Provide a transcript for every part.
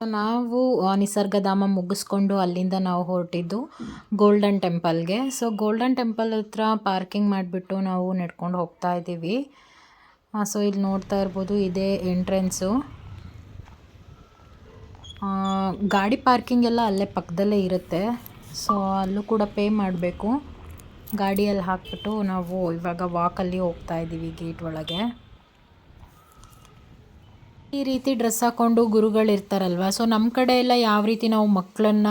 ನಾವು ನಿಸರ್ಗಧಾಮ ಮುಗಿಸ್ಕೊಂಡು ಅಲ್ಲಿಂದ ನಾವು ಹೊರಟಿದ್ದು ಗೋಲ್ಡನ್ ಟೆಂಪಲ್ಗೆ. ಸೊ ಗೋಲ್ಡನ್ ಟೆಂಪಲ್ ಹತ್ರ ಪಾರ್ಕಿಂಗ್ ಮಾಡಿಬಿಟ್ಟು ನಾವು ನಡ್ಕೊಂಡು ಹೋಗ್ತಾ ಇದ್ದೀವಿ. ಸೊ ಇಲ್ಲಿ ನೋಡ್ತಾ ಇರ್ಬೋದು ಇದೇ ಎಂಟ್ರೆನ್ಸು. ಗಾಡಿ ಪಾರ್ಕಿಂಗ್ ಎಲ್ಲ ಅಲ್ಲೇ ಪಕ್ಕದಲ್ಲೇ ಇರುತ್ತೆ. ಸೊ ಅಲ್ಲೂ ಕೂಡ ಪೇ ಮಾಡಬೇಕು. ಗಾಡಿಯಲ್ಲಿ ಹಾಕ್ಬಿಟ್ಟು ನಾವು ಇವಾಗ ವಾಕಲ್ಲಿ ಹೋಗ್ತಾ ಇದ್ದೀವಿ ಗೇಟ್ ಒಳಗೆ. ಈ ರೀತಿ ಡ್ರೆಸ್ ಹಾಕ್ಕೊಂಡು ಗುರುಗಳಿರ್ತಾರಲ್ವ, ಸೊ ನಮ್ಮ ಕಡೆ ಎಲ್ಲ ಯಾವ ರೀತಿ ನಾವು ಮಕ್ಕಳನ್ನ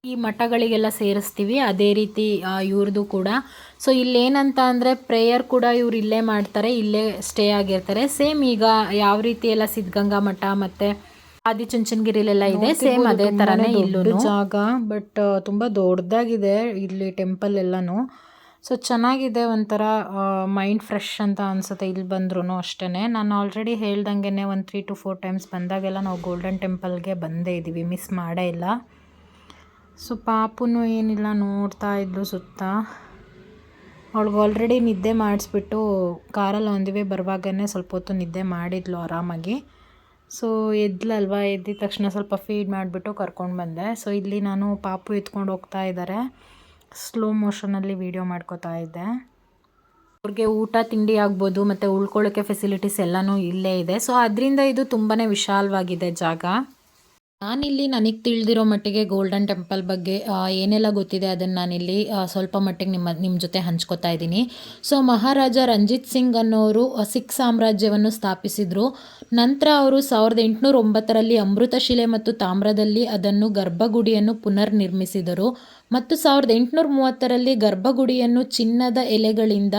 ಈ ಮಠಗಳಿಗೆಲ್ಲ ಸೇರಿಸ್ತೀವಿ ಅದೇ ರೀತಿ ಇವ್ರದ್ದು ಕೂಡ. ಸೊ ಇಲ್ಲೇನಂತ ಅಂದರೆ ಪ್ರೇಯರ್ ಕೂಡ ಇವ್ರು ಇಲ್ಲೇ ಮಾಡ್ತಾರೆ, ಇಲ್ಲೇ ಸ್ಟೇ ಆಗಿರ್ತಾರೆ. ಸೇಮ್ ಈಗ ಯಾವ ರೀತಿ ಎಲ್ಲ ಸಿದ್ಧಗಂಗಾ ಮಠ ಮತ್ತು ಆದಿಚುಂಚನಗಿರಿಲೆಲ್ಲ ಇದೆ, ಸೇಮ್ ಅದೇ ಥರನೇ ಇಲ್ಲೂ ಜಾಗ. ಬಟ್ ತುಂಬ ದೊಡ್ಡದಾಗಿದೆ ಇಲ್ಲಿ ಟೆಂಪಲ್ ಎಲ್ಲನೂ. ಸೊ ಚೆನ್ನಾಗಿದೆ, ಒಂಥರ ಮೈಂಡ್ ಫ್ರೆಶ್ ಅಂತ ಅನಿಸುತ್ತೆ ಇಲ್ಲಿ ಬಂದ್ರೂ ಅಷ್ಟೇ. ನಾನು ಆಲ್ರೆಡಿ ಹೇಳ್ದಂಗೆ ಒಂದು 3 to 4 ಟೈಮ್ಸ್ ಬಂದಾಗೆಲ್ಲ ನಾವು ಗೋಲ್ಡನ್ ಟೆಂಪಲ್ಗೆ ಬಂದೇ ಇದ್ದೀವಿ, ಮಿಸ್ ಮಾಡೇ ಇಲ್ಲ. ಸೊ ಪಾಪುನು ಏನಿಲ್ಲ ನೋಡ್ತಾ ಇದ್ಲು ಸುತ್ತ. ಅವಳಿಗೆ ಆಲ್ರೆಡಿ ನಿದ್ದೆ ಮಾಡಿಸ್ಬಿಟ್ಟು ಕಾರಲ್ಲಿ ಒಂದಿವೆ ಬರುವಾಗನೇ ಸ್ವಲ್ಪ ಹೊತ್ತು ನಿದ್ದೆ ಮಾಡಿದ್ಲು ಆರಾಮಾಗಿ. ಸೊ ಎದ್ಲಲ್ವ, ಎದ್ದಿದ ತಕ್ಷಣ ಸ್ವಲ್ಪ ಫೀಡ್ ಮಾಡಿಬಿಟ್ಟು ಕರ್ಕೊಂಡು ಬಂದೆ. ಸೊ ಇಲ್ಲಿ ನಾನು ಪಾಪು ಎತ್ಕೊಂಡು ಹೋಗ್ತಾ ಇದ್ದಾರೆ, ಸ್ಲೋ ಮೋಷನಲ್ಲಿ ವೀಡಿಯೋ ಮಾಡ್ಕೋತಾ ಇದ್ದೆ. ಅವ್ರಿಗೆ ಊಟ ತಿಂಡಿ ಆಗ್ಬೋದು ಮತ್ತು ಉಳ್ಕೊಳ್ಳೋಕ್ಕೆ ಫೆಸಿಲಿಟೀಸ್ ಎಲ್ಲನೂ ಇಲ್ಲೇ ಇದೆ. ಸೊ ಅದರಿಂದ ಇದು ತುಂಬಾ ವಿಶಾಲವಾಗಿದೆ ಜಾಗ. ನಾನಿಲ್ಲಿ ನನಗೆ ತಿಳಿದಿರೋ ಮಟ್ಟಿಗೆ ಗೋಲ್ಡನ್ ಟೆಂಪಲ್ ಬಗ್ಗೆ ಏನೆಲ್ಲ ಗೊತ್ತಿದೆ ಅದನ್ನು ನಾನಿಲ್ಲಿ ಸ್ವಲ್ಪ ಮಟ್ಟಿಗೆ ನಿಮ್ಮ ಜೊತೆ ಹಂಚ್ಕೋತಾ ಇದ್ದೀನಿ. ಸೊ ಮಹಾರಾಜ ರಂಜಿತ್ ಸಿಂಗ್ ಅನ್ನೋರು ಸಿಖ್ ಸಾಮ್ರಾಜ್ಯವನ್ನು ಸ್ಥಾಪಿಸಿದರು. ನಂತರ ಅವರು 1809ರಲ್ಲಿ ಅಮೃತಶಿಲೆ ಮತ್ತು ತಾಮ್ರದಲ್ಲಿ ಅದನ್ನು ಗರ್ಭಗುಡಿಯನ್ನು ಪುನರ್ ನಿರ್ಮಿಸಿದರು ಮತ್ತು 1830ರಲ್ಲಿ ಗರ್ಭಗುಡಿಯನ್ನು ಚಿನ್ನದ ಎಲೆಗಳಿಂದ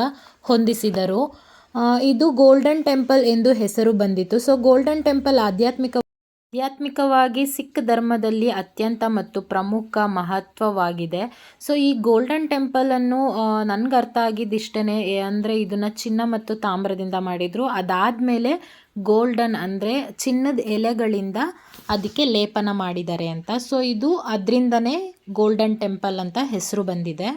ಹೊಂದಿಸಿದರು. ಇದು ಗೋಲ್ಡನ್ ಟೆಂಪಲ್ ಎಂದು ಹೆಸರು ಬಂದಿತು. ಸೊ ಗೋಲ್ಡನ್ ಟೆಂಪಲ್ ಆಧ್ಯಾತ್ಮಿಕವಾಗಿ ಸಿಖ್ ಧರ್ಮದಲ್ಲಿ ಅತ್ಯಂತ ಮತ್ತು ಪ್ರಮುಖ ಮಹತ್ವವಾಗಿದೆ. ಸೊ ಈ ಗೋಲ್ಡನ್ ಟೆಂಪಲನ್ನು ನನಗೆ ಅರ್ಥ ಆಗಿದ್ದಿಷ್ಟೇ, ಅಂದರೆ ಇದನ್ನು ಚಿನ್ನ ಮತ್ತು ತಾಮ್ರದಿಂದ ಮಾಡಿದರು. ಅದಾದಮೇಲೆ ಗೋಲ್ಡನ್ ಅಂದರೆ ಚಿನ್ನದ ಎಲೆಗಳಿಂದ ಅದಕ್ಕೆ ಲೇಪನ ಮಾಡಿದ್ದಾರೆ ಅಂತ. ಸೊ ಇದು ಅದರಿಂದನೇ ಗೋಲ್ಡನ್ ಟೆಂಪಲ್ ಅಂತ ಹೆಸರು ಬಂದಿದೆ.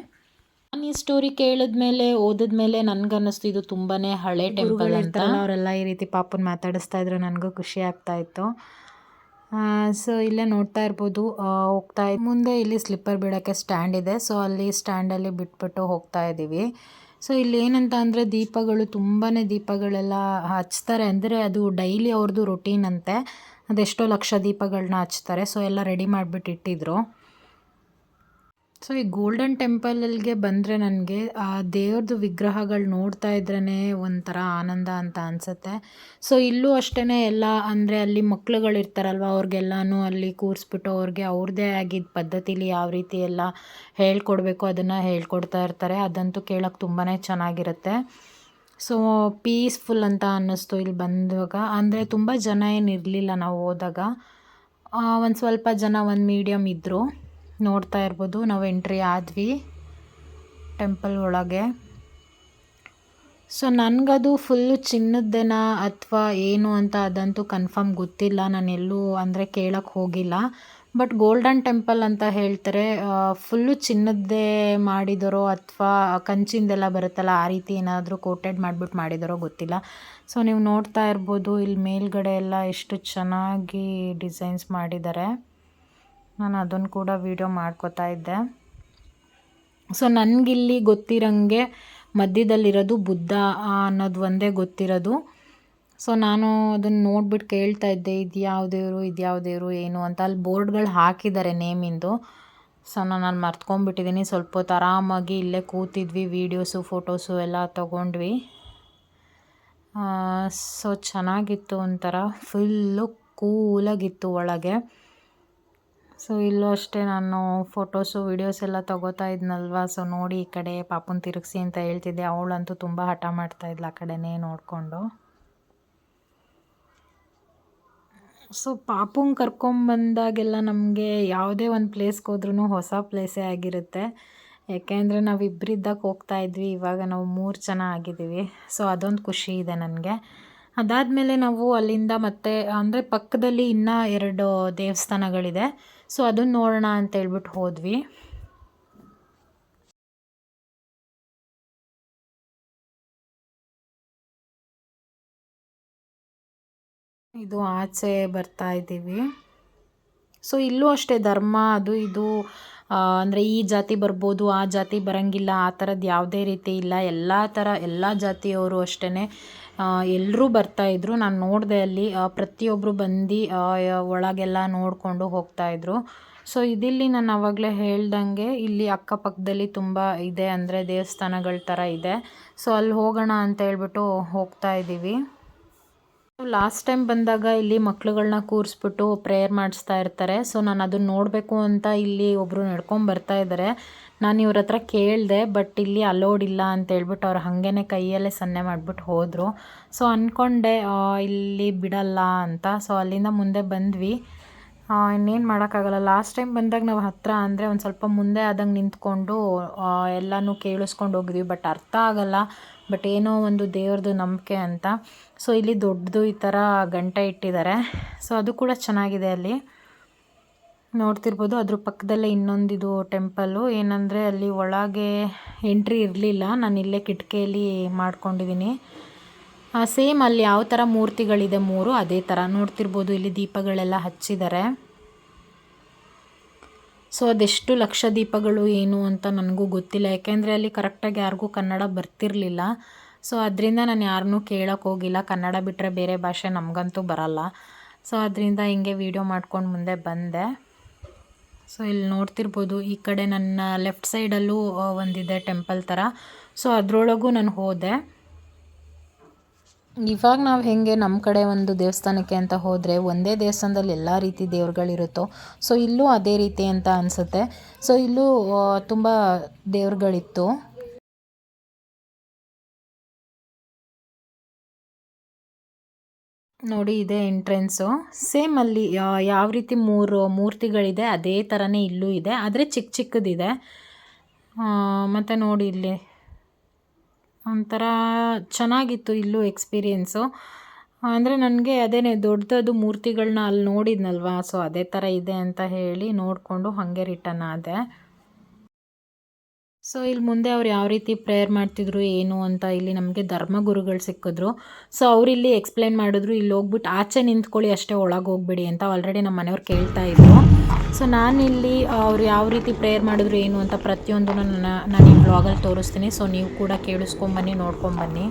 ನಾನು ಈ ಸ್ಟೋರಿ ಕೇಳಿದ್ಮೇಲೆ ಓದಿದ್ಮೇಲೆ ನನಗನ್ನಿಸ್ತು ಇದು ತುಂಬಾ ಹಳೆ ಟೆಂಪಲ್ ಅಂತ. ಅವರೆಲ್ಲ ಈ ರೀತಿ ಪಾಪನ ಮಾತಾಡಿಸ್ತಾ ಇದ್ರು, ನನಗೂ ಖುಷಿ ಆಗ್ತಾ ಇತ್ತು. ಸೊ ಇಲ್ಲೇ ನೋಡ್ತಾ ಇರ್ಬೋದು ಹೋಗ್ತಾ ಮುಂದೆ ಇಲ್ಲಿ ಸ್ಲಿಪ್ಪರ್ ಬಿಡೋಕ್ಕೆ ಸ್ಟ್ಯಾಂಡ್ ಇದೆ. ಸೊ ಅಲ್ಲಿ ಸ್ಟ್ಯಾಂಡಲ್ಲಿ ಬಿಟ್ಬಿಟ್ಟು ಹೋಗ್ತಾ ಇದ್ದೀವಿ. ಸೊ ಇಲ್ಲಿ ಏನಂತ ಅಂದರೆ ದೀಪಗಳು ತುಂಬಾ ದೀಪಗಳೆಲ್ಲ ಹಚ್ತಾರೆ, ಅಂದರೆ ಅದು ಡೈಲಿ ಅವ್ರದ್ದು ರೊಟೀನ್ ಅಂತೆ. ಅದೆಷ್ಟೋ ಲಕ್ಷ ದೀಪಗಳನ್ನ ಹಚ್ತಾರೆ. ಸೊ ಎಲ್ಲ ರೆಡಿ ಮಾಡಿಬಿಟ್ಟು ಇಟ್ಟಿದ್ರು. ಸೊ ಈ ಗೋಲ್ಡನ್ ಟೆಂಪಲ್ಗೆ ಬಂದರೆ ನನಗೆ ಆ ದೇವ್ರದ್ದು ವಿಗ್ರಹಗಳು ನೋಡ್ತಾ ಇದ್ರೇ ಒಂಥರ ಆನಂದ ಅಂತ ಅನಿಸುತ್ತೆ. ಸೊ ಇಲ್ಲೂ ಅಷ್ಟೇ ಎಲ್ಲ ಅಂದರೆ ಅಲ್ಲಿ ಮಕ್ಳುಗಳಿರ್ತಾರಲ್ವ, ಅವ್ರಿಗೆಲ್ಲನೂ ಅಲ್ಲಿ ಕೂರಿಸ್ಬಿಟ್ಟು ಅವ್ರಿಗೆ ಅವ್ರದ್ದೇ ಆಗಿದ್ದ ಪದ್ಧತಿಲಿ ಯಾವ ರೀತಿ ಎಲ್ಲ ಹೇಳ್ಕೊಡ್ಬೇಕು ಅದನ್ನು ಹೇಳ್ಕೊಡ್ತಾ ಇರ್ತಾರೆ. ಅದಂತೂ ಕೇಳೋಕ್ಕೆ ತುಂಬಾ ಚೆನ್ನಾಗಿರುತ್ತೆ. ಸೊ ಪೀಸ್ಫುಲ್ ಅಂತ ಅನ್ನಿಸ್ತು ಇಲ್ಲಿ ಬಂದಾಗ. ಅಂದರೆ ತುಂಬ ಜನ ಏನಿರಲಿಲ್ಲ ನಾವು ಹೋದಾಗ, ಒಂದು ಸ್ವಲ್ಪ ಜನ, ಒಂದು ಮೀಡಿಯಮ್ ಇದ್ದರು. ನೋಡ್ತಾ ಇರ್ಬೋದು ನಾವು ಎಂಟ್ರಿ ಆದ್ವಿ ಟೆಂಪಲ್ ಒಳಗೆ. ಸೊ ನನಗದು ಫುಲ್ಲು ಚಿನ್ನದ್ದೇನಾ ಅಥವಾ ಏನು ಅಂತ ಅದಂತೂ ಕನ್ಫರ್ಮ್ ಗೊತ್ತಿಲ್ಲ, ನಾನು ಎಲ್ಲೂ ಅಂದರೆ ಕೇಳೋಕ್ಕೆ ಹೋಗಿಲ್ಲ. ಬಟ್ ಗೋಲ್ಡನ್ ಟೆಂಪಲ್ ಅಂತ ಹೇಳ್ತಾರೆ, ಫುಲ್ಲು ಚಿನ್ನದ್ದೇ ಮಾಡಿದರೋ ಅಥವಾ ಕಂಚಿಂದೆಲ್ಲ ಬರುತ್ತಲ್ಲ ಆ ರೀತಿ ಏನಾದರೂ ಕೋಟೆಡ್ ಮಾಡಿಬಿಟ್ಟು ಮಾಡಿದಾರೋ ಗೊತ್ತಿಲ್ಲ. ಸೊ ನೀವು ನೋಡ್ತಾ ಇರ್ಬೋದು ಇಲ್ಲಿ ಮೇಲ್ಗಡೆ ಎಲ್ಲ ಎಷ್ಟು ಚೆನ್ನಾಗಿ ಡಿಸೈನ್ಸ್ ಮಾಡಿದ್ದಾರೆ. ನಾನು ಅದನ್ನು ಕೂಡ ವೀಡಿಯೋ ಮಾಡ್ಕೋತಾ ಇದ್ದೆ. ಸೊ ನನಗಿಲ್ಲಿ ಗೊತ್ತಿರೋಂಗೆ ಮಧ್ಯದಲ್ಲಿರೋದು ಬುದ್ಧ ಅನ್ನೋದು ಒಂದೇ ಗೊತ್ತಿರೋದು. ಸೊ ನಾನು ಅದನ್ನು ನೋಡ್ಬಿಟ್ಟು ಕೇಳ್ತಾ ಇದ್ದೆ, ಇದು ಯಾವ ದೇವರು ಏನು ಅಂತ. ಅಲ್ಲಿ ಬೋರ್ಡ್ಗಳು ಹಾಕಿದ್ದಾರೆ ನೇಮಿಂದು. ಸೊ ನಾನು ಮರ್ತ್ಕೊಂಡ್ಬಿಟ್ಟಿದ್ದೀನಿ. ಸ್ವಲ್ಪ ಹೊತ್ತು ಆರಾಮಾಗಿ ಇಲ್ಲೇ ಕೂತಿದ್ವಿ, ವೀಡಿಯೋಸು ಫೋಟೋಸು ಎಲ್ಲ ತೊಗೊಂಡ್ವಿ. ಸೊ ಚೆನ್ನಾಗಿತ್ತು, ಒಂಥರ ಫುಲ್ಲು ಕೂಲಾಗಿತ್ತು ಒಳಗೆ. ಸೊ ಇಲ್ಲೂ ಅಷ್ಟೇ ನಾನು ಫೋಟೋಸು ವೀಡಿಯೋಸ್ ಎಲ್ಲ ತೊಗೋತಾ ಇದ್ನಲ್ವ. ಸೊ ನೋಡಿ ಈ ಕಡೆ ಪಾಪುನ ತಿರುಗಿಸಿ ಅಂತ ಹೇಳ್ತಿದ್ದೆ. ಅವಳಂತೂ ತುಂಬ ಹಠ ಮಾಡ್ತಾಯಿದ್ಲು ಆ ಕಡೆನೇ ನೋಡಿಕೊಂಡು. ಸೊ ಪಾಪುನ ಕರ್ಕೊಂಬಂದಾಗೆಲ್ಲ ನಮಗೆ ಯಾವುದೇ ಒಂದು ಪ್ಲೇಸ್ಗೆ ಹೋದ್ರೂ ಹೊಸ ಪ್ಲೇಸೇ ಆಗಿರುತ್ತೆ. ಯಾಕೆಂದರೆ ನಾವು ಇಬ್ಬರಿದ್ದಾಗ ಹೋಗ್ತಾ ಇದ್ವಿ, ಇವಾಗ ನಾವು 3 ಜನ ಆಗಿದ್ದೀವಿ. ಸೊ ಅದೊಂದು ಖುಷಿ ಇದೆ ನನಗೆ. ಅದಾದಮೇಲೆ ನಾವು ಅಲ್ಲಿಂದ ಮತ್ತೆ ಅಂದರೆ ಪಕ್ಕದಲ್ಲಿ ಇನ್ನೂ 2 ದೇವಸ್ಥಾನಗಳಿದೆ. ಸೊ ಅದನ್ನು ನೋಡೋಣ ಅಂತೇಳ್ಬಿಟ್ಟು ಹೋದ್ವಿ. ಇದು ಆಚೆ ಬರ್ತಾ ಇದ್ದೀವಿ. ಸೊ ಇಲ್ಲೂ ಅಷ್ಟೇ ಧರ್ಮ ಅದು ಇದು ಅಂದರೆ ಈ ಜಾತಿ ಬರ್ಬೋದು ಆ ಜಾತಿ ಬರೋಂಗಿಲ್ಲ ಆ ಥರದ್ದು ಯಾವುದೇ ರೀತಿ ಇಲ್ಲ. ಎಲ್ಲ ಜಾತಿಯವರು ಅಷ್ಟೇ ಎಲ್ಲರೂ ಬರ್ತಾಯಿದ್ರು. ನಾನು ನೋಡಿದೆ ಅಲ್ಲಿ ಪ್ರತಿಯೊಬ್ಬರು ಬಂದು ಒಳಗೆಲ್ಲ ನೋಡಿಕೊಂಡು ಹೋಗ್ತಾಯಿದ್ರು. ಸೊ ಇದಿಲ್ಲಿ ನಾನು ಆವಾಗಲೇ ಹೇಳ್ದಂಗೆ ಇಲ್ಲಿ ಅಕ್ಕಪಕ್ಕದಲ್ಲಿ ತುಂಬ ಇದೆ, ಅಂದರೆ ದೇವಸ್ಥಾನಗಳ ಥರ ಇದೆ. ಸೊ ಅಲ್ಲಿ ಹೋಗೋಣ ಅಂತ ಹೇಳ್ಬಿಟ್ಟು ಹೋಗ್ತಾ ಇದ್ದೀವಿ. ಲಾಸ್ಟ್ ಟೈಮ್ ಬಂದಾಗ ಇಲ್ಲಿ ಮಕ್ಳುಗಳನ್ನ ಕೂರಿಸ್ಬಿಟ್ಟು ಪ್ರೇಯರ್ ಮಾಡಿಸ್ತಾ ಇರ್ತಾರೆ. ಸೊ ನಾನು ಅದನ್ನು ನೋಡಬೇಕು ಅಂತ ಇಲ್ಲಿ ಒಬ್ಬರು ನಡ್ಕೊಂಡು ಬರ್ತಾ ಇದ್ದಾರೆ. ನಾನು ಇವ್ರ ಹತ್ರ ಕೇಳಿದೆ, ಬಟ್ ಇಲ್ಲಿ ಅಲೋಡ್ ಇಲ್ಲ ಅಂತ ಹೇಳ್ಬಿಟ್ಟು ಅವ್ರು ಹಾಗೇ ಕೈಯಲ್ಲೇ ಸನ್ನೆ ಮಾಡಿಬಿಟ್ಟು ಹೋದರು. ಸೊ ಅಂದ್ಕೊಂಡೆ ಇಲ್ಲಿ ಬಿಡಲ್ಲ ಅಂತ. ಸೊ ಅಲ್ಲಿಂದ ಮುಂದೆ ಬಂದ್ವಿ. ಇನ್ನೇನು ಮಾಡೋಕ್ಕಾಗಲ್ಲ. ಲಾಸ್ಟ್ ಟೈಮ್ ಬಂದಾಗ ನಾವು ಹತ್ತಿರ ಅಂದರೆ ಒಂದು ಸ್ವಲ್ಪ ಮುಂದೆ ಆದಂಗೆ ನಿಂತ್ಕೊಂಡು ಎಲ್ಲನೂ ಕೇಳಿಸ್ಕೊಂಡು ಹೋಗಿದ್ವಿ. ಬಟ್ ಅರ್ಥ ಆಗಲ್ಲ, ಬಟ್ ಏನೋ ಒಂದು ದೇವ್ರದ್ದು ನಂಬಿಕೆ ಅಂತ. ಸೊ ಇಲ್ಲಿ ದೊಡ್ಡದು ಈ ಥರ ಗಂಟೆ ಇಟ್ಟಿದ್ದಾರೆ. ಸೊ ಅದು ಕೂಡ ಚೆನ್ನಾಗಿದೆ. ಅಲ್ಲಿ ನೋಡ್ತಿರ್ಬೋದು. ಅದ್ರ ಪಕ್ಕದಲ್ಲೇ ಇನ್ನೊಂದಿದು ಟೆಂಪಲ್ಲು. ಏನಂದರೆ ಅಲ್ಲಿ ಒಳಗೆ ಎಂಟ್ರಿ ಇರಲಿಲ್ಲ, ನಾನು ಇಲ್ಲೇ ಕಿಟಕಿಯಲ್ಲಿ ಮಾಡ್ಕೊಂಡಿದ್ದೀನಿ. ಸೇಮ್ ಅಲ್ಲಿ ಯಾವ ಥರ ಮೂರ್ತಿಗಳಿದೆ 3 ಅದೇ ಥರ ನೋಡ್ತಿರ್ಬೋದು. ಇಲ್ಲಿ ದೀಪಗಳೆಲ್ಲ ಹಚ್ಚಿದ್ದಾರೆ. ಸೊ ಅದೆಷ್ಟು ಲಕ್ಷ ದೀಪಗಳು ಏನು ಅಂತ ನನಗೂ ಗೊತ್ತಿಲ್ಲ, ಯಾಕೆಂದರೆ ಅಲ್ಲಿ ಕರೆಕ್ಟಾಗಿ ಯಾರಿಗೂ ಕನ್ನಡ ಬರ್ತಿರಲಿಲ್ಲ. ಸೊ ಅದರಿಂದ ನಾನು ಯಾರನ್ನೂ ಕೇಳೋಕ್ಕೆ ಹೋಗಿಲ್ಲ. ಕನ್ನಡ ಬಿಟ್ಟರೆ ಬೇರೆ ಭಾಷೆ ನಮಗಂತೂ ಬರಲ್ಲ. ಸೊ ಅದರಿಂದ ಹಿಂಗೆ ವೀಡಿಯೋ ಮಾಡ್ಕೊಂಡು ಮುಂದೆ ಬಂದೆ. ಸೊ ಇಲ್ಲಿ ನೋಡ್ತಿರ್ಬೋದು, ಈ ಕಡೆ ನನ್ನ ಲೆಫ್ಟ್ ಸೈಡಲ್ಲೂ ಒಂದಿದೆ ಟೆಂಪಲ್ ಥರ. ಸೊ ಅದರೊಳಗೂ ನಾನು ಹೋದೆ. ಇವಾಗ ನಾವು ಹೇಗೆ ನಮ್ಮ ಕಡೆ ಒಂದು ದೇವಸ್ಥಾನಕ್ಕೆ ಅಂತ ಹೋದರೆ ಒಂದೇ ದೇವಸ್ಥಾನದಲ್ಲಿ ಎಲ್ಲ ರೀತಿ ದೇವ್ರುಗಳಿರುತ್ತೋ, ಸೊ ಇಲ್ಲೂ ಅದೇ ರೀತಿ ಅಂತ ಅನಿಸುತ್ತೆ. ಸೊ ಇಲ್ಲೂ ತುಂಬ ದೇವ್ರುಗಳಿತ್ತು. ನೋಡಿ ಇದೆ ಎಂಟ್ರೆನ್ಸು. ಸೇಮ್ ಅಲ್ಲಿ ಯಾವ ರೀತಿ 3 ಮೂರ್ತಿಗಳಿದೆ ಅದೇ ಥರನೇ ಇಲ್ಲೂ ಇದೆ, ಆದರೆ ಚಿಕ್ಕ ಚಿಕ್ಕದಿದೆ. ಮತ್ತು ನೋಡಿ ಇಲ್ಲಿ ಒಂಥರ ಚೆನ್ನಾಗಿತ್ತು ಇಲ್ಲೂ ಎಕ್ಸ್ಪೀರಿಯೆನ್ಸು. ಅಂದರೆ ನನಗೆ ಅದೇನೇ ದೊಡ್ಡದು ಮೂರ್ತಿಗಳನ್ನ ಅಲ್ಲಿ ನೋಡಿದ್ನಲ್ವ, ಸೊ ಅದೇ ಥರ ಇದೆ ಅಂತ ಹೇಳಿ ನೋಡಿಕೊಂಡು ಹಾಗೆ ರಿಟರ್ನ್ ಆದೆ. ಸೊ ಇಲ್ಲಿ ಮುಂದೆ ಅವ್ರು ಯಾವ ರೀತಿ ಪ್ರೇಯರ್ ಮಾಡ್ತಿದ್ರು ಏನು ಅಂತ ಇಲ್ಲಿ ನಮಗೆ ಧರ್ಮಗುರುಗಳು ಸಿಕ್ಕಿದ್ರು. ಸೊ ಅವರಿಲ್ಲಿ ಎಕ್ಸ್ಪ್ಲೇನ್ ಮಾಡಿದ್ರು, ಇಲ್ಲಿ ಹೋಗ್ಬಿಟ್ಟು ಆಚೆ ನಿಂತ್ಕೊಳ್ಳಿ ಅಷ್ಟೇ, ಒಳಗೆ ಹೋಗ್ಬಿಡಿ ಅಂತ ಆಲ್ರೆಡಿ ನಮ್ಮ ಮನೆಯವ್ರು ಕೇಳ್ತಾ ಇದ್ರು. ಸೊ ನಾನಿಲ್ಲಿ ಅವ್ರು ಯಾವ ರೀತಿ ಪ್ರೇಯರ್ ಮಾಡಿದ್ರು ಏನು ಅಂತ ಪ್ರತಿಯೊಂದು ನಾನು ಈ ಬ್ಲಾಗಲ್ಲಿ ತೋರಿಸ್ತೀನಿ. ಸೊ ನೀವು ಕೂಡ ಕೇಳಿಸ್ಕೊಂಬನ್ನಿ, ನೋಡ್ಕೊಂಬನ್ನಿ.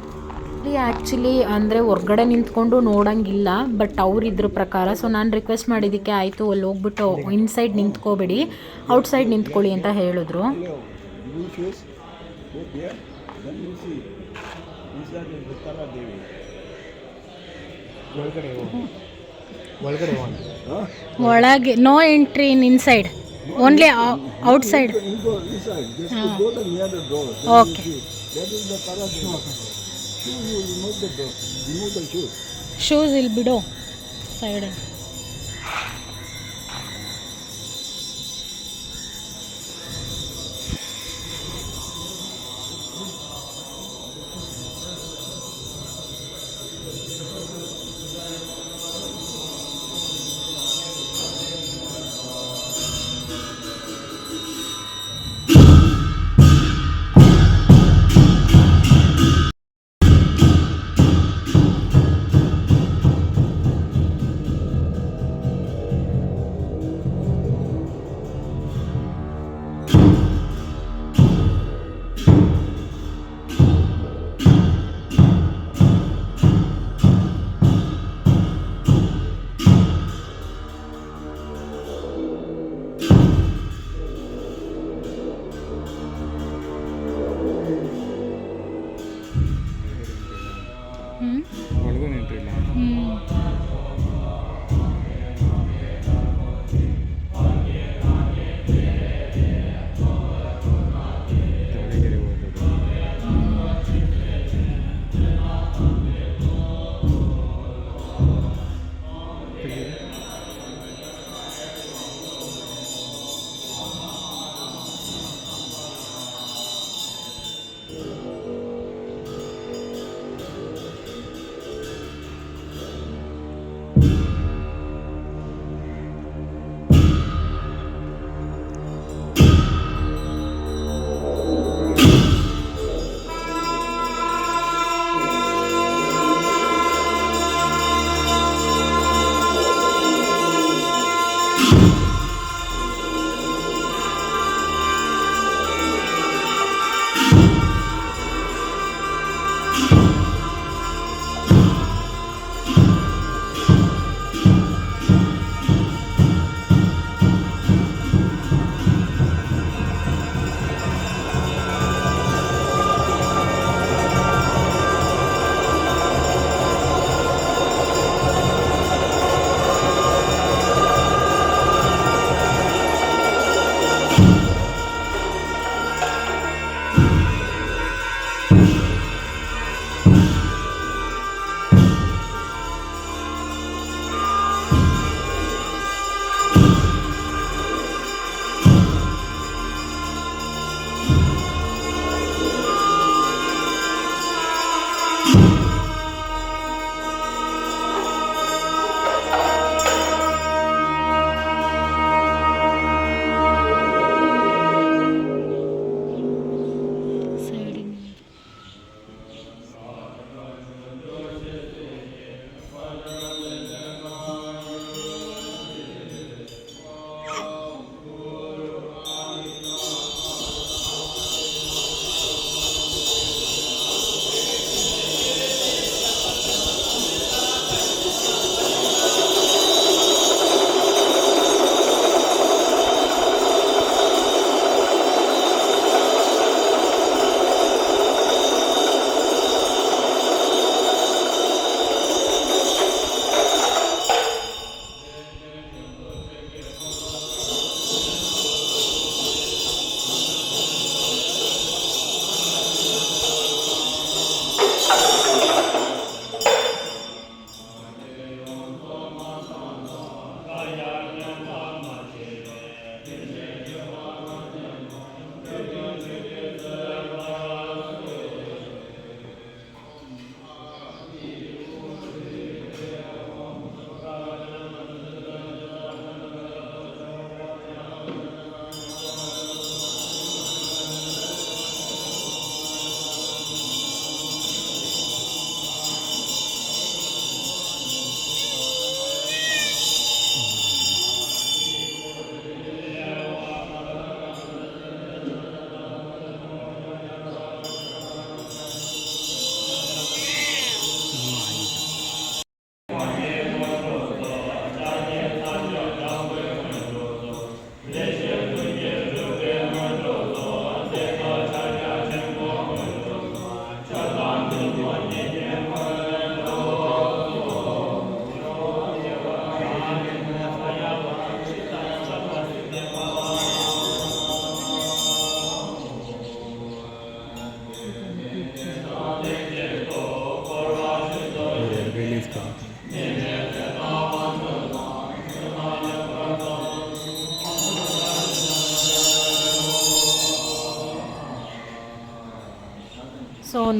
ಇಲ್ಲಿ ಆ್ಯಕ್ಚುಲಿ ಅಂದರೆ ಹೊರ್ಗಡೆ ನಿಂತ್ಕೊಂಡು ನೋಡೋಂಗಿಲ್ಲ, ಬಟ್ ಅವ್ರಿದ್ರ ಪ್ರಕಾರ. ಸೊ ನಾನು ರಿಕ್ವೆಸ್ಟ್ ಮಾಡಿದ್ದಕ್ಕೆ ಆಯಿತು ಅಲ್ಲಿ ಹೋಗ್ಬಿಟ್ಟು ಇನ್ಸೈಡ್ ನಿಂತ್ಕೋಬೇಡಿ, ಔಟ್ಸೈಡ್ ನಿಂತ್ಕೊಳ್ಳಿ ಅಂತ ಹೇಳಿದ್ರು. ಒಳಗೆ no entry in inside, only outside. Okay, shoes ಇಲ್ಲಿ ಬಿಡು ಸೈಡ್.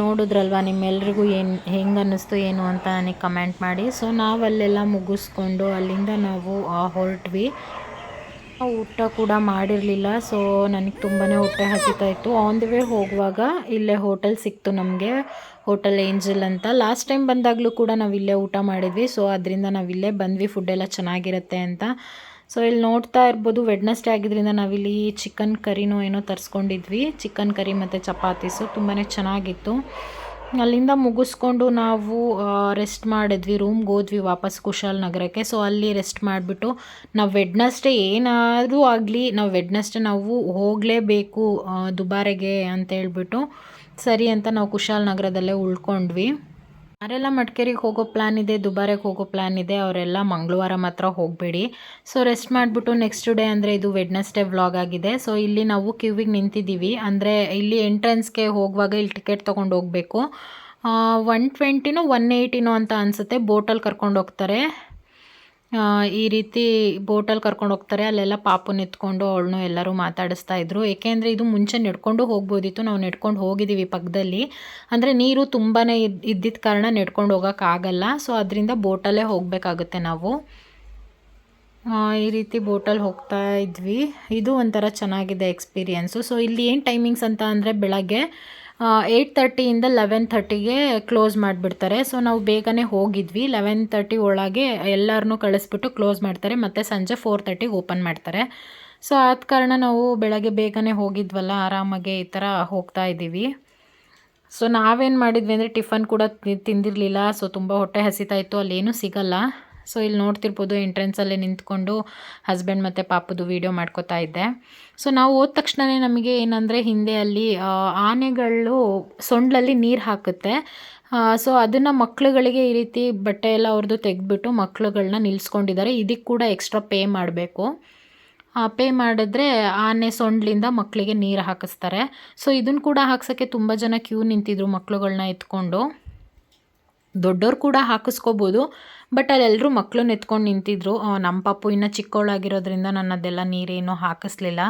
ನೋಡಿದ್ರಲ್ವ, ನಿಮ್ಮೆಲ್ರಿಗೂ ಹೆಂಗೆ ಅನ್ನಿಸ್ತು ಏನು ಅಂತ ನನಗೆ ಕಮೆಂಟ್ ಮಾಡಿ. ಸೊ ನಾವಲ್ಲೆಲ್ಲ ಮುಗಿಸ್ಕೊಂಡು ಅಲ್ಲಿಂದ ನಾವು ಹೊರಟ್ವಿ. ಊಟ ಕೂಡ ಮಾಡಿರಲಿಲ್ಲ. ಸೊ ನನಗೆ ತುಂಬಾ ಹೊಟ್ಟೆ ಹಸಿತಾ ಇತ್ತು. ಆನ್ ದಿ ವೇ ಹೋಗುವಾಗ ಇಲ್ಲೇ ಹೋಟೆಲ್ ಸಿಕ್ತು ನಮಗೆ, ಹೋಟೆಲ್ ಏಂಜಲ್ ಅಂತ. ಲಾಸ್ಟ್ ಟೈಮ್ ಬಂದಾಗಲೂ ಕೂಡ ನಾವು ಇಲ್ಲೇ ಊಟ ಮಾಡಿದ್ವಿ. ಸೊ ಅದರಿಂದ ನಾವಿಲ್ಲೇ ಬಂದ್ವಿ, ಫುಡ್ಡೆಲ್ಲ ಚೆನ್ನಾಗಿರುತ್ತೆ ಅಂತ. ಸೊ ಇಲ್ಲಿ ನೋಡ್ತಾ ಇರ್ಬೋದು, ವೆಡ್ನೆಸ್ಡೇ ಆಗಿದ್ದರಿಂದ ನಾವಿಲ್ಲಿ ಚಿಕನ್ ಕರಿನೋ ಏನೋ ತರಿಸ್ಕೊಂಡಿದ್ವಿ. ಚಿಕನ್ ಕರಿ ಮತ್ತು ಚಪಾತೀಸು ತುಂಬಾ ಚೆನ್ನಾಗಿತ್ತು. ಅಲ್ಲಿಂದ ಮುಗಿಸ್ಕೊಂಡು ನಾವು ರೆಸ್ಟ್ ಮಾಡಿದ್ವಿ, ರೂಮ್ಗೆ ಹೋದ್ವಿ ವಾಪಸ್ ಕುಶಾಲನಗರಕ್ಕೆ. ಸೊ ಅಲ್ಲಿ ರೆಸ್ಟ್ ಮಾಡಿಬಿಟ್ಟು ನಾವು ವೆಡ್ನೆಸ್ಡೇ ಏನಾದರೂ ಆಗಲಿ ನಾವು ವೆಡ್ನೆಸ್ಡೇ ನಾವು ಹೋಗಲೇಬೇಕು ದುಬಾರೆಗೆ ಅಂತೇಳ್ಬಿಟ್ಟು ಸರಿ ಅಂತ ನಾವು ಕುಶಾಲನಗರದಲ್ಲೇ ಉಳ್ಕೊಂಡ್ವಿ. ಯಾರೆಲ್ಲ ಮಡಿಕೇರಿಗೆ ಹೋಗೋ ಪ್ಲ್ಯಾನ್ ಇದೆ, ದುಬಾರೆಗೆ ಹೋಗೋ ಪ್ಲ್ಯಾನ್ ಇದೆ, ಅವರೆಲ್ಲ ಮಂಗಳವಾರ ಮಾತ್ರ ಹೋಗಬೇಡಿ. ಸೊ ರೆಸ್ಟ್ ಮಾಡಿಬಿಟ್ಟು ನೆಕ್ಸ್ಟ್ ಡೇ ಅಂದರೆ ಇದು ವೆಡ್ನೆಸ್ಡೇ ವ್ಲಾಗ್ ಆಗಿದೆ. ಸೊ ಇಲ್ಲಿ ನಾವು ಕ್ಯೂವಿಗೆ ನಿಂತಿದ್ದೀವಿ, ಅಂದರೆ ಇಲ್ಲಿ ಎಂಟ್ರೆನ್ಸ್ಗೆ ಹೋಗುವಾಗ ಇಲ್ಲಿ ಟಿಕೆಟ್ ತೊಗೊಂಡು ಹೋಗಬೇಕು. 120ನೋ 180ನೋ ಅಂತ ಅನಿಸುತ್ತೆ. ಬೋಟಲ್ಲಿ ಕರ್ಕೊಂಡು ಹೋಗ್ತಾರೆ, ಈ ರೀತಿ ಬೋಟಲ್ಲಿ ಕರ್ಕೊಂಡು ಹೋಗ್ತಾರೆ. ಅಲ್ಲೆಲ್ಲ ಪಾಪು ಎತ್ಕೊಂಡು ಅವಳನ್ನು ಎಲ್ಲರೂ ಮಾತಾಡಿಸ್ತಾ ಇದ್ರು. ಏಕೆಂದರೆ ಇದು ಮುಂಚೆ ನಡ್ಕೊಂಡು ಹೋಗ್ಬೋದಿತ್ತು, ನಾವು ನಡ್ಕೊಂಡು ಹೋಗಿದ್ದೀವಿ ಪಕ್ಕದಲ್ಲಿ. ಅಂದರೆ ನೀರು ತುಂಬಾ ಇದ್ದಿದ್ದ ಕಾರಣ ನಡ್ಕೊಂಡು ಹೋಗೋಕ್ಕಾಗಲ್ಲ. ಸೊ ಅದರಿಂದ ಬೋಟಲ್ಲೇ ಹೋಗಬೇಕಾಗುತ್ತೆ ನಾವು. ಈ ರೀತಿ ಬೋಟಲ್ಲಿ ಹೋಗ್ತಾ ಇದ್ವಿ. ಇದು ಒಂಥರ ಚೆನ್ನಾಗಿದೆ ಎಕ್ಸ್ಪೀರಿಯೆನ್ಸು. ಸೊ ಇಲ್ಲಿ ಏನು ಟೈಮಿಂಗ್ಸ್ ಅಂತ ಅಂದರೆ ಬೆಳಗ್ಗೆ 8:30ಇಂದ 11:30ಗೆ ಕ್ಲೋಸ್ ಮಾಡಿಬಿಡ್ತಾರೆ. ಸೊ ನಾವು ಬೇಗನೆ ಹೋಗಿದ್ವಿ. 11:30 ಒಳಗೆ ಎಲ್ಲರನ್ನೂ ಕಳಿಸ್ಬಿಟ್ಟು ಕ್ಲೋಸ್ ಮಾಡ್ತಾರೆ, ಮತ್ತು ಸಂಜೆ 4:30ಗೆ ಓಪನ್ ಮಾಡ್ತಾರೆ. ಸೊ ಆದ ಕಾರಣ ನಾವು ಬೆಳಗ್ಗೆ ಬೇಗನೆ ಹೋಗಿದ್ವಲ್ಲ, ಆರಾಮಾಗೆ ಈ ಥರ ಹೋಗ್ತಾ ಇದ್ದೀವಿ. ಸೊ ನಾವೇನು ಮಾಡಿದ್ವಿ ಅಂದರೆ ಟಿಫನ್ ಕೂಡ ತಿಂದಿರಲಿಲ್ಲ. ಸೊ ತುಂಬ ಹೊಟ್ಟೆ ಹಸಿತಾ ಇತ್ತು, ಅಲ್ಲೇನೂ ಸಿಗಲ್ಲ. ಸೊ ಇಲ್ಲಿ ನೋಡ್ತಿರ್ಬೋದು, ಎಂಟ್ರೆನ್ಸಲ್ಲೇ ನಿಂತ್ಕೊಂಡು ಹಸ್ಬೆಂಡ್ ಮತ್ತು ಪಾಪುದು ವೀಡಿಯೋ ಮಾಡ್ಕೋತಾ ಇದ್ದೆ. ಸೊ ನಾವು ಹೋದ ತಕ್ಷಣವೇ ನಮಗೆ ಏನಂದರೆ ಹಿಂದೆ ಅಲ್ಲಿ ಆನೆಗಳು ಸೊಂಡ್ಲಲ್ಲಿ ನೀರು ಹಾಕುತ್ತೆ. ಸೊ ಅದನ್ನು ಮಕ್ಳುಗಳಿಗೆ ಈ ರೀತಿ ಬಟ್ಟೆ ಎಲ್ಲ ಅವ್ರದ್ದು ತೆಗೆದ್ಬಿಟ್ಟು ಮಕ್ಳುಗಳನ್ನ ನಿಲ್ಲಿಸ್ಕೊಂಡಿದ್ದಾರೆ. ಇದಕ್ಕೆ ಕೂಡ ಎಕ್ಸ್ಟ್ರಾ ಪೇ ಮಾಡಬೇಕು. ಪೇ ಮಾಡಿದ್ರೆ ಆನೆ ಸೊಂಡ್ಲಿಂದ ಮಕ್ಕಳಿಗೆ ನೀರು ಹಾಕಿಸ್ತಾರೆ. ಸೊ ಇದನ್ನು ಕೂಡ ಹಾಕ್ಸೋಕ್ಕೆ ತುಂಬ ಜನ ಕ್ಯೂ ನಿಂತಿದ್ರು ಮಕ್ಳುಗಳನ್ನ ಎತ್ಕೊಂಡು. ದೊಡ್ಡವ್ರು ಕೂಡ ಹಾಕಿಸ್ಕೋಬೋದು, ಬಟ್ ಅಲ್ಲೆಲ್ಲರೂ ಮಕ್ಕಳನ್ನ ಎತ್ಕೊಂಡು ನಿಂತಿದ್ರು. ನಮ್ಮ ಪಾಪು ಇನ್ನೂ ಚಿಕ್ಕವಳಾಗಿರೋದ್ರಿಂದ ನಾನು ಅದೆಲ್ಲ ನೀರೇನೂ ಹಾಕಿಸ್ಲಿಲ್ಲ.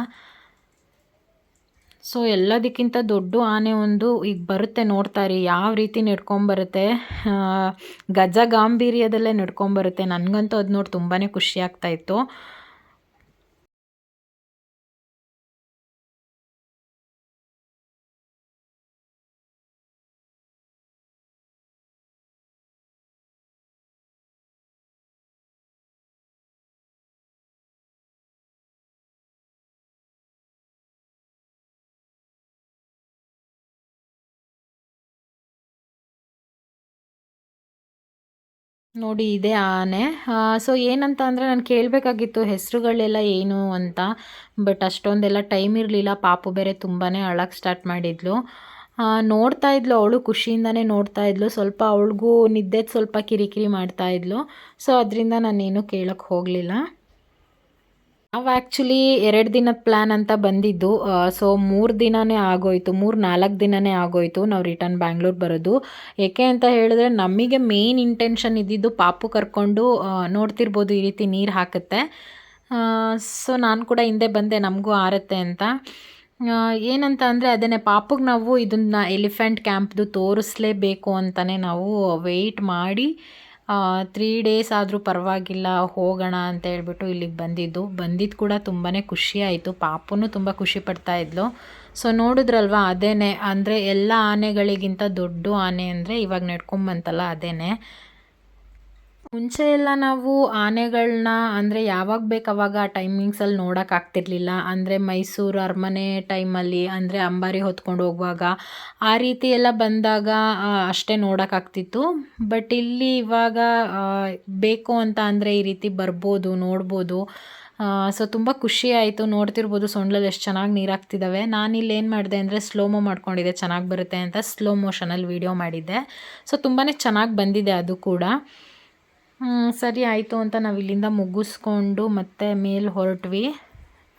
ಸೊ ಎಲ್ಲದಕ್ಕಿಂತ ದೊಡ್ಡ ಆನೆ ಒಂದು ಈಗ ಬರುತ್ತೆ, ನೋಡ್ತಾ ಇರಿ ಯಾವ ರೀತಿ ನಡ್ಕೊಂಬರುತ್ತೆ. ಗಜ ಗಾಂಭೀರ್ಯದಲ್ಲೇ ನಡ್ಕೊಂಬರುತ್ತೆ. ನನಗಂತೂ ಅದು ನೋಡಿ ತುಂಬಾ ಖುಷಿ ಆಗ್ತಾಯಿತ್ತು. ನೋಡಿ ಇದೇ ಆನೆ. ಸೊ ಏನಂತ ಅಂದರೆ ನಾನು ಕೇಳಬೇಕಾಗಿತ್ತು ಹೆಸರುಗಳೆಲ್ಲ ಏನು ಅಂತ, ಬಟ್ ಅಷ್ಟೊಂದೆಲ್ಲ ಟೈಮ್ ಇರಲಿಲ್ಲ. ಪಾಪು ಬೇರೆ ತುಂಬಾ ಅಳಕ್ಕೆ ಸ್ಟಾರ್ಟ್ ಮಾಡಿದ್ಲು. ನೋಡ್ತಾ ಇದ್ಲು ಅವಳು, ಖುಷಿಯಿಂದನೇ ನೋಡ್ತಾ ಇದ್ಲು. ಸ್ವಲ್ಪ ಅವಳಿಗೂ ನಿದ್ದೆದು ಸ್ವಲ್ಪ ಕಿರಿಕಿರಿ ಮಾಡ್ತಾ ಇದ್ಲು. ಸೊ ಅದರಿಂದ ನಾನೇನು ಕೇಳೋಕ್ಕೆ ಹೋಗಲಿಲ್ಲ. ನಾವು ಆ್ಯಕ್ಚುಲಿ 2 ದಿನದ ಪ್ಲ್ಯಾನ್ ಅಂತ ಬಂದಿದ್ದು. ಸೊ 3 ದಿನವೇ ಆಗೋಯಿತು, 3-4 ದಿನವೇ ಆಗೋಯಿತು ನಾವು ರಿಟರ್ನ್ ಬ್ಯಾಂಗ್ಳೂರ್ ಬರೋದು. ಏಕೆ ಅಂತ ಹೇಳಿದ್ರೆ ನಮಗೆ ಮೇನ್ ಇಂಟೆನ್ಷನ್ ಇದ್ದಿದ್ದು ಪಾಪು ಕರ್ಕೊಂಡು ನೋಡ್ತಿರ್ಬೋದು ಈ ರೀತಿ ನೀರು ಹಾಕುತ್ತೆ. ಸೊ ನಾನು ಕೂಡ ಹಿಂದೆ ಬಂದೆ, ನಮಗೂ ಆರುತ್ತೆ ಅಂತ. ಏನಂತ ಅಂದರೆ ಅದೇ ಪಾಪುಗೆ ನಾವು ಇದನ್ನು ಎಲಿಫೆಂಟ್ ಕ್ಯಾಂಪ್ದು ತೋರಿಸ್ಲೇಬೇಕು ಅಂತಲೇ ನಾವು ವೆಯ್ಟ್ ಮಾಡಿ 3 ಡೇಸ್ ಆದರೂ ಪರವಾಗಿಲ್ಲ ಹೋಗೋಣ ಅಂತ ಹೇಳ್ಬಿಟ್ಟು ಇಲ್ಲಿಗೆ ಬಂದಿದ್ದು ಕೂಡ ತುಂಬಾ ಖುಷಿ ಆಯಿತು. ಪಾಪುನೂ ತುಂಬ ಖುಷಿ ಪಡ್ತಾ ಇದ್ಲು. ಸೊ ನೋಡಿದ್ರಲ್ವ, ಅದೇ ಅಂದರೆ ಎಲ್ಲ ಆನೆಗಳಿಗಿಂತ ದೊಡ್ಡ ಆನೆ ಅಂದರೆ ಇವಾಗ ನಡ್ಕೊಂಬಂತಲ್ಲ ಅದೇ. ಮುಂಚೆ ಎಲ್ಲ ನಾವು ಆನೆಗಳನ್ನ ಅಂದರೆ ಯಾವಾಗ ಬೇಕು ಅವಾಗ ಆ ಟೈಮಿಂಗ್ಸಲ್ಲಿ ನೋಡೋಕ್ಕಾಗ್ತಿರ್ಲಿಲ್ಲ. ಅಂದರೆ ಮೈಸೂರು ಅರಮನೆ ಟೈಮಲ್ಲಿ ಅಂದರೆ ಅಂಬಾರಿ ಹೊತ್ಕೊಂಡು ಹೋಗುವಾಗ ಆ ರೀತಿ ಎಲ್ಲ ಬಂದಾಗ ಅಷ್ಟೇ ನೋಡೋಕ್ಕಾಗ್ತಿತ್ತು. ಬಟ್ ಇಲ್ಲಿ ಇವಾಗ ಬೇಕು ಅಂತ ಅಂದರೆ ಈ ರೀತಿ ಬರ್ಬೋದು, ನೋಡ್ಬೋದು. ಸೊ ತುಂಬ ಖುಷಿ ಆಯಿತು. ನೋಡ್ತಿರ್ಬೋದು ಸೊಂಡ್ಲಲ್ಲಿ ಎಷ್ಟು ಚೆನ್ನಾಗಿ ನೀರು ಹಾಕ್ತಿದ್ದಾವೆ. ನಾನಿಲ್ಲಿ ಏನು ಮಾಡಿದೆ ಅಂದರೆ ಸ್ಲೋಮೋ ಮಾಡ್ಕೊಂಡಿದ್ದೆ, ಚೆನ್ನಾಗಿ ಬರುತ್ತೆ ಅಂತ ಸ್ಲೋ ಮೋಷನಲ್ಲಿ ವೀಡಿಯೋ ಮಾಡಿದ್ದೆ. ಸೊ ತುಂಬಾ ಚೆನ್ನಾಗಿ ಬಂದಿದೆ ಅದು ಕೂಡ. ಸರಿ ಆಯಿತು ಅಂತ ನಾವು ಇಲ್ಲಿಂದ ಮುಗಿಸ್ಕೊಂಡು ಮತ್ತೆ ಮೇಲೆ ಹೊರಟ್ವಿ.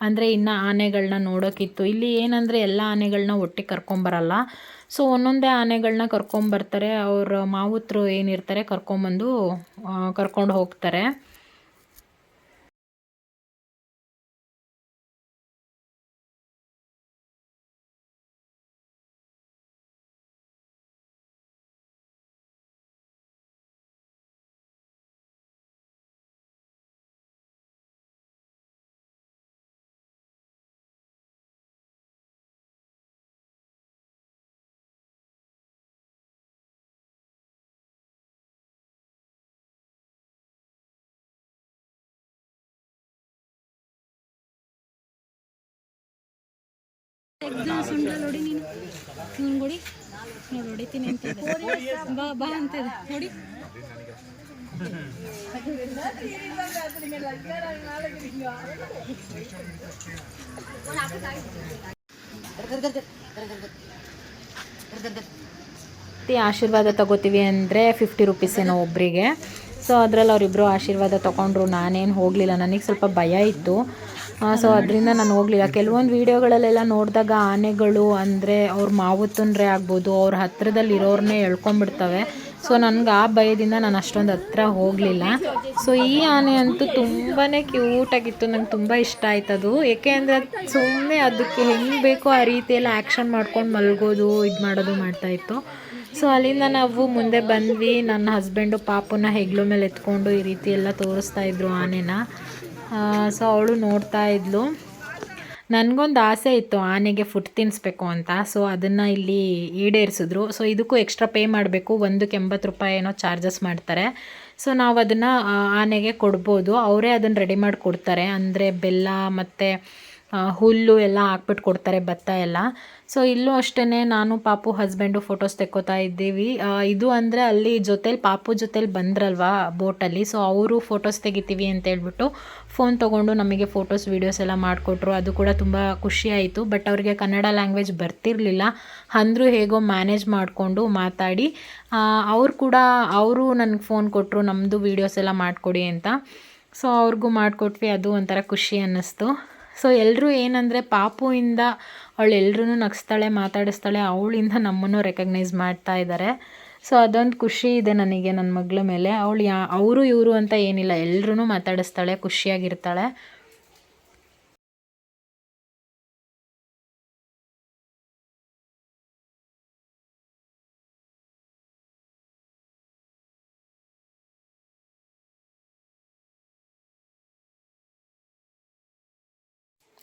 ಅಂದರೆ ಇನ್ನು ಆನೆಗಳನ್ನ ನೋಡೋಕ್ಕಿತ್ತು. ಇಲ್ಲಿ ಏನಂದರೆ ಎಲ್ಲ ಆನೆಗಳನ್ನ ಒಟ್ಟಿಗೆ ಕರ್ಕೊಂಬರಲ್ಲ. ಸೊ ಒಂದೊಂದೇ ಆನೆಗಳನ್ನ ಕರ್ಕೊಂಬರ್ತಾರೆ, ಅವ್ರ ಮಾವುತರು ಏನಿರ್ತಾರೆ ಕರ್ಕೊಂಡು ಹೋಗ್ತಾರೆ. ತೆಗ್ದು ಸುಂಡ್ರಲ್ಲಿ ಹೊಡಿ ನೀನು ಹೊಡಿ ನೋಡಿ ಹೊಡಿತೀನಿ ಅಂತ ಬಾ ಬಾ ಅಂತದೆ ನೋಡಿ. ಆಶೀರ್ವಾದ ತಗೋತೀವಿ ಅಂದರೆ 50 ರುಪೀಸ್ ಏನೋ ಒಬ್ಬರಿಗೆ. ಸೊ ಅದರಲ್ಲಿ ಅವರಿಬ್ಬರು ಆಶೀರ್ವಾದ ತೊಗೊಂಡ್ರು. ನಾನೇನು ಹೋಗಲಿಲ್ಲ, ನನಗೆ ಸ್ವಲ್ಪ ಭಯ ಇತ್ತು. ಸೊ ಅದರಿಂದ ನಾನು ಹೋಗಲಿಲ್ಲ. ಕೆಲವೊಂದು ವೀಡಿಯೋಗಳಲ್ಲೆಲ್ಲ ನೋಡಿದಾಗ ಆನೆಗಳು ಅಂದರೆ ಅವ್ರ ಮಾವುತಂದ್ರೆ ಆಗ್ಬೋದು, ಅವ್ರ ಹತ್ರದಲ್ಲಿ ಇರೋರನ್ನೇ ಎಳ್ಕೊಂಡ್ಬಿಡ್ತವೆ. ಸೊ ನನಗೆ ಆ ಭಯದಿಂದ ನಾನು ಅಷ್ಟೊಂದು ಹತ್ರ ಹೋಗಲಿಲ್ಲ. ಸೊ ಈ ಆನೆ ಅಂತೂ ತುಂಬಾ ಕ್ಯೂಟಾಗಿತ್ತು, ನಂಗೆ ತುಂಬ ಇಷ್ಟ ಆಯ್ತು ಅದು. ಏಕೆ ಅಂದರೆ ಸುಮ್ಮನೆ ಅದಕ್ಕೆ ಹೆಂಗೆ ಬೇಕೋ ಆ ರೀತಿಯೆಲ್ಲ ಆ್ಯಕ್ಷನ್ ಮಾಡ್ಕೊಂಡು ಮಲಗೋದು ಇದು ಮಾಡೋದು ಮಾಡ್ತಾಯಿತ್ತು. ಸೊ ಅಲ್ಲಿಂದ ನಾವು ಮುಂದೆ ಬಂದ್ವಿ. ನನ್ನ ಹಸ್ಬೆಂಡು ಪಾಪುನ ಹೆಗ್ಲು ಮೇಲೆ ಎತ್ಕೊಂಡು ಈ ರೀತಿ ಎಲ್ಲ ತೋರಿಸ್ತಾಯಿದ್ರು ಆನೆನ. ಸೊ ಅವಳು ನೋಡ್ತಾ ಇದ್ಲು. ನನಗೊಂದು ಆಸೆ ಇತ್ತು ಆನೆಗೆ ಫುಡ್ ತಿನ್ನಿಸ್ಬೇಕು ಅಂತ. ಸೊ ಅದನ್ನು ಇಲ್ಲಿ ಈಡೇರಿಸಿದ್ರು. ಸೊ ಇದಕ್ಕೂ ಎಕ್ಸ್ಟ್ರಾ ಪೇ ಮಾಡಬೇಕು, 1ಕ್ಕೆ 80 ರೂಪಾಯಿ ಏನೋ ಚಾರ್ಜಸ್ ಮಾಡ್ತಾರೆ. ಸೊ ನಾವು ಅದನ್ನು ಆನೆಗೆ ಕೊಡ್ಬೋದು, ಅವರೇ ಅದನ್ನು ರೆಡಿ ಮಾಡಿ ಕೊಡ್ತಾರೆ. ಅಂದರೆ ಬೆಲ್ಲ ಮತ್ತು ಹುಲ್ಲು ಎಲ್ಲ ಹಾಕ್ಬಿಟ್ಟು ಕೊಡ್ತಾರೆ, ಭತ್ತ ಎಲ್ಲ. ಸೊ ಇಲ್ಲೂ ಅಷ್ಟೇ ನಾನು ಪಾಪು ಹಸ್ಬೆಂಡು ಫೋಟೋಸ್ ತೆಕ್ಕೋತಾ ಇದ್ದೀವಿ. ಇದು ಅಂದರೆ ಅಲ್ಲಿ ಜೊತೇಲಿ ಪಾಪು ಜೊತೇಲಿ ಬಂದ್ರಲ್ವಾ ಬೋಟಲ್ಲಿ, ಸೊ ಅವರು ಫೋಟೋಸ್ ತೆಗಿತೀವಿ ಅಂತ ಹೇಳ್ಬಿಟ್ಟು ಫೋನ್ ತೊಗೊಂಡು ನಮಗೆ ಫೋಟೋಸ್ ವೀಡಿಯೋಸ್ ಎಲ್ಲ ಮಾಡಿಕೊಟ್ರು. ಅದು ಕೂಡ ತುಂಬ ಖುಷಿಯಾಯಿತು. ಬಟ್ ಅವ್ರಿಗೆ ಕನ್ನಡ ಲ್ಯಾಂಗ್ವೇಜ್ ಬರ್ತಿರಲಿಲ್ಲ, ಅಂದರೂ ಹೇಗೋ ಮ್ಯಾನೇಜ್ ಮಾಡಿಕೊಂಡು ಮಾತಾಡಿ ಅವರು ನನಗೆ ಫೋನ್ ಕೊಟ್ಟರು ನಮ್ಮದು ವೀಡಿಯೋಸ್ ಎಲ್ಲ ಮಾಡಿಕೊಡಿ ಅಂತ. ಸೊ ಅವ್ರಿಗೂ ಮಾಡಿಕೊಟ್ವಿ. ಅದು ಒಂಥರ ಖುಷಿ ಅನ್ನಿಸ್ತು. ಸೊ ಎಲ್ಲರೂ ಏನಂದರೆ ಪಾಪುವಿಂದ ಅವಳು ಎಲ್ಲರೂ ನಗಿಸ್ತಾಳೆ, ಮಾತಾಡಿಸ್ತಾಳೆ, ಅವಳಿಂದ ನಮ್ಮನ್ನು ರೆಕಗ್ನೈಸ್ ಮಾಡ್ತಾ ಇದ್ದಾರೆ. ಸೊ ಅದೊಂದು ಖುಷಿ ಇದೆ ನನಗೆ ನನ್ನ ಮಗಳ ಮೇಲೆ. ಅವರು ಇವರು ಅಂತ ಏನಿಲ್ಲ, ಎಲ್ಲರೂ ಮಾತಾಡಿಸ್ತಾಳೆ, ಖುಷಿಯಾಗಿರ್ತಾಳೆ.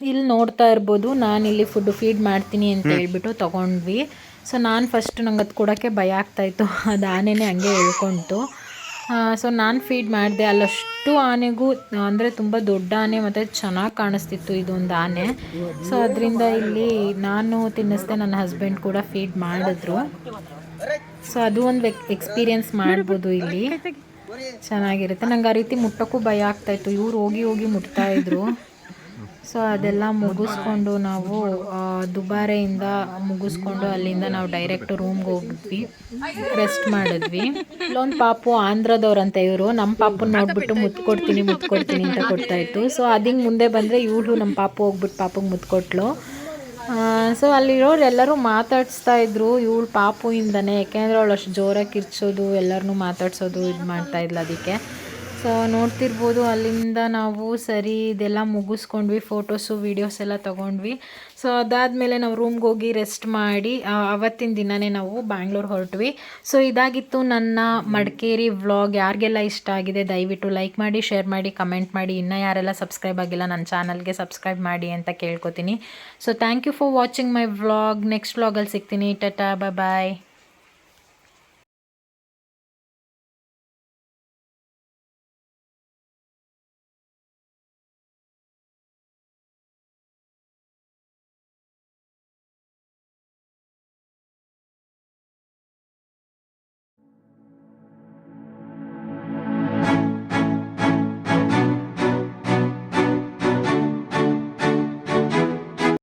ಇಲ್ಲಿ ನೋಡ್ತಾ ಇರ್ಬೋದು, ನಾನಿಲ್ಲಿ ಫೀಡ್ ಮಾಡ್ತೀನಿ ಅಂತ ಹೇಳ್ಬಿಟ್ಟು ತೊಗೊಂಡ್ವಿ. ಸೊ ನಾನು ಫಸ್ಟ್ ನಂಗೆ ಅದು ಕೊಡೋಕ್ಕೆ ಭಯ ಆಗ್ತಾಯಿತ್ತು, ಅದು ಆನೆನೇ ಹಂಗೆ ಹೇಳ್ಕೊಳ್ತು. ಸೊ ನಾನು ಫೀಡ್ ಮಾಡಿದೆ. ಅಲ್ಲಷ್ಟು ಆನೆಗೂ ಅಂದರೆ ತುಂಬ ದೊಡ್ಡ ಆನೆ ಮತ್ತು ಚೆನ್ನಾಗಿ ಕಾಣಿಸ್ತಿತ್ತು ಇದೊಂದು ಆನೆ. ಸೊ ಅದರಿಂದ ಇಲ್ಲಿ ನಾನು ತಿನ್ನಿಸ್ದೆ, ನನ್ನ ಹಸ್ಬೆಂಡ್ ಕೂಡ ಫೀಡ್ ಮಾಡಿದ್ರು. ಸೊ ಅದು ಒಂದು ಎಕ್ಸ್ಪೀರಿಯೆನ್ಸ್ ಮಾಡ್ಬೋದು ಇಲ್ಲಿ, ಚೆನ್ನಾಗಿರುತ್ತೆ. ನಂಗೆ ಆ ರೀತಿ ಮುಟ್ಟೋಕ್ಕೂ ಭಯ ಆಗ್ತಾಯಿತ್ತು, ಇವ್ರು ಹೋಗಿ ಹೋಗಿ ಮುಟ್ತಾಯಿದ್ರು. ಸೊ ಅದೆಲ್ಲ ಮುಗಿಸ್ಕೊಂಡು ನಾವು ದುಬಾರೆಯಿಂದ ಮುಗಿಸ್ಕೊಂಡು ಅಲ್ಲಿಂದ ನಾವು ಡೈರೆಕ್ಟ್ ರೂಮ್ಗೆ ಹೋಗಿದ್ವಿ, ರೆಸ್ಟ್ ಮಾಡಿದ್ವಿ. ಇಲ್ಲೊಂದು ಪಾಪು ಆಂಧ್ರದವ್ರಂತ ಇವರು, ನಮ್ಮ ಪಾಪು ನೋಡ್ಬಿಟ್ಟು ಮುತ್ಕೊಡ್ತೀನಿ ಅಂತ ಕೊಡ್ತಾಯಿತ್ತು. ಸೊ ಅದಿಂಗೆ ಮುಂದೆ ಬಂದರೆ ಇವಳು ನಮ್ಮ ಪಾಪು ಹೋಗ್ಬಿಟ್ಟು ಪಾಪುಗೆ ಮುತ್ಕೊಟ್ಲು. ಸೊ ಅಲ್ಲಿರೋರು ಎಲ್ಲರೂ ಮಾತಾಡಿಸ್ತಾ ಇದ್ರು ಇವಳು ಪಾಪುಯಿಂದನೇ, ಯಾಕೆಂದರೆ ಅವಳು ಅಷ್ಟು ಜೋರಾಗಿ ಕಿರ್ಚೋದು, ಎಲ್ಲರನ್ನೂ ಮಾತಾಡ್ಸೋದು ಇದು ಮಾಡ್ತಾಯಿದ್ಲು ಅದಕ್ಕೆ. ಸೊ ನೋಡ್ತಿರ್ಬೋದು ಅಲ್ಲಿಂದ ನಾವು ಸರಿ ಇದೆಲ್ಲ ಮುಗಿಸ್ಕೊಂಡ್ವಿ, ಫೋಟೋಸು ವೀಡಿಯೋಸ್ ಎಲ್ಲ ತೊಗೊಂಡ್ವಿ. ಸೊ ಅದಾದಮೇಲೆ ನಾವು ರೂಮ್ಗೆ ಹೋಗಿ ರೆಸ್ಟ್ ಮಾಡಿ ಅವತ್ತಿನ ದಿನವೇ ನಾವು ಬ್ಯಾಂಗ್ಳೂರು ಹೊರಟ್ವಿ. ಸೊ ಇದಾಗಿತ್ತು ನನ್ನ ಮಡಿಕೇರಿ ವ್ಲಾಗ್. ಯಾರಿಗೆಲ್ಲ ಇಷ್ಟ ಆಗಿದೆ ದಯವಿಟ್ಟು ಲೈಕ್ ಮಾಡಿ, ಶೇರ್ ಮಾಡಿ, ಕಮೆಂಟ್ ಮಾಡಿ. ಇನ್ನೂ ಯಾರೆಲ್ಲ ಸಬ್ಸ್ಕ್ರೈಬ್ ಆಗಿಲ್ಲ ನನ್ನ ಚಾನಲ್ಗೆ ಸಬ್ಸ್ಕ್ರೈಬ್ ಮಾಡಿ ಅಂತ ಕೇಳ್ಕೊತೀನಿ. So thank you for watching my vlog. Next ವ್ಲಾಗಲ್ಲಿ ಸಿಗ್ತೀನಿ. ಟಾಟಾ, ಬಾಯ್.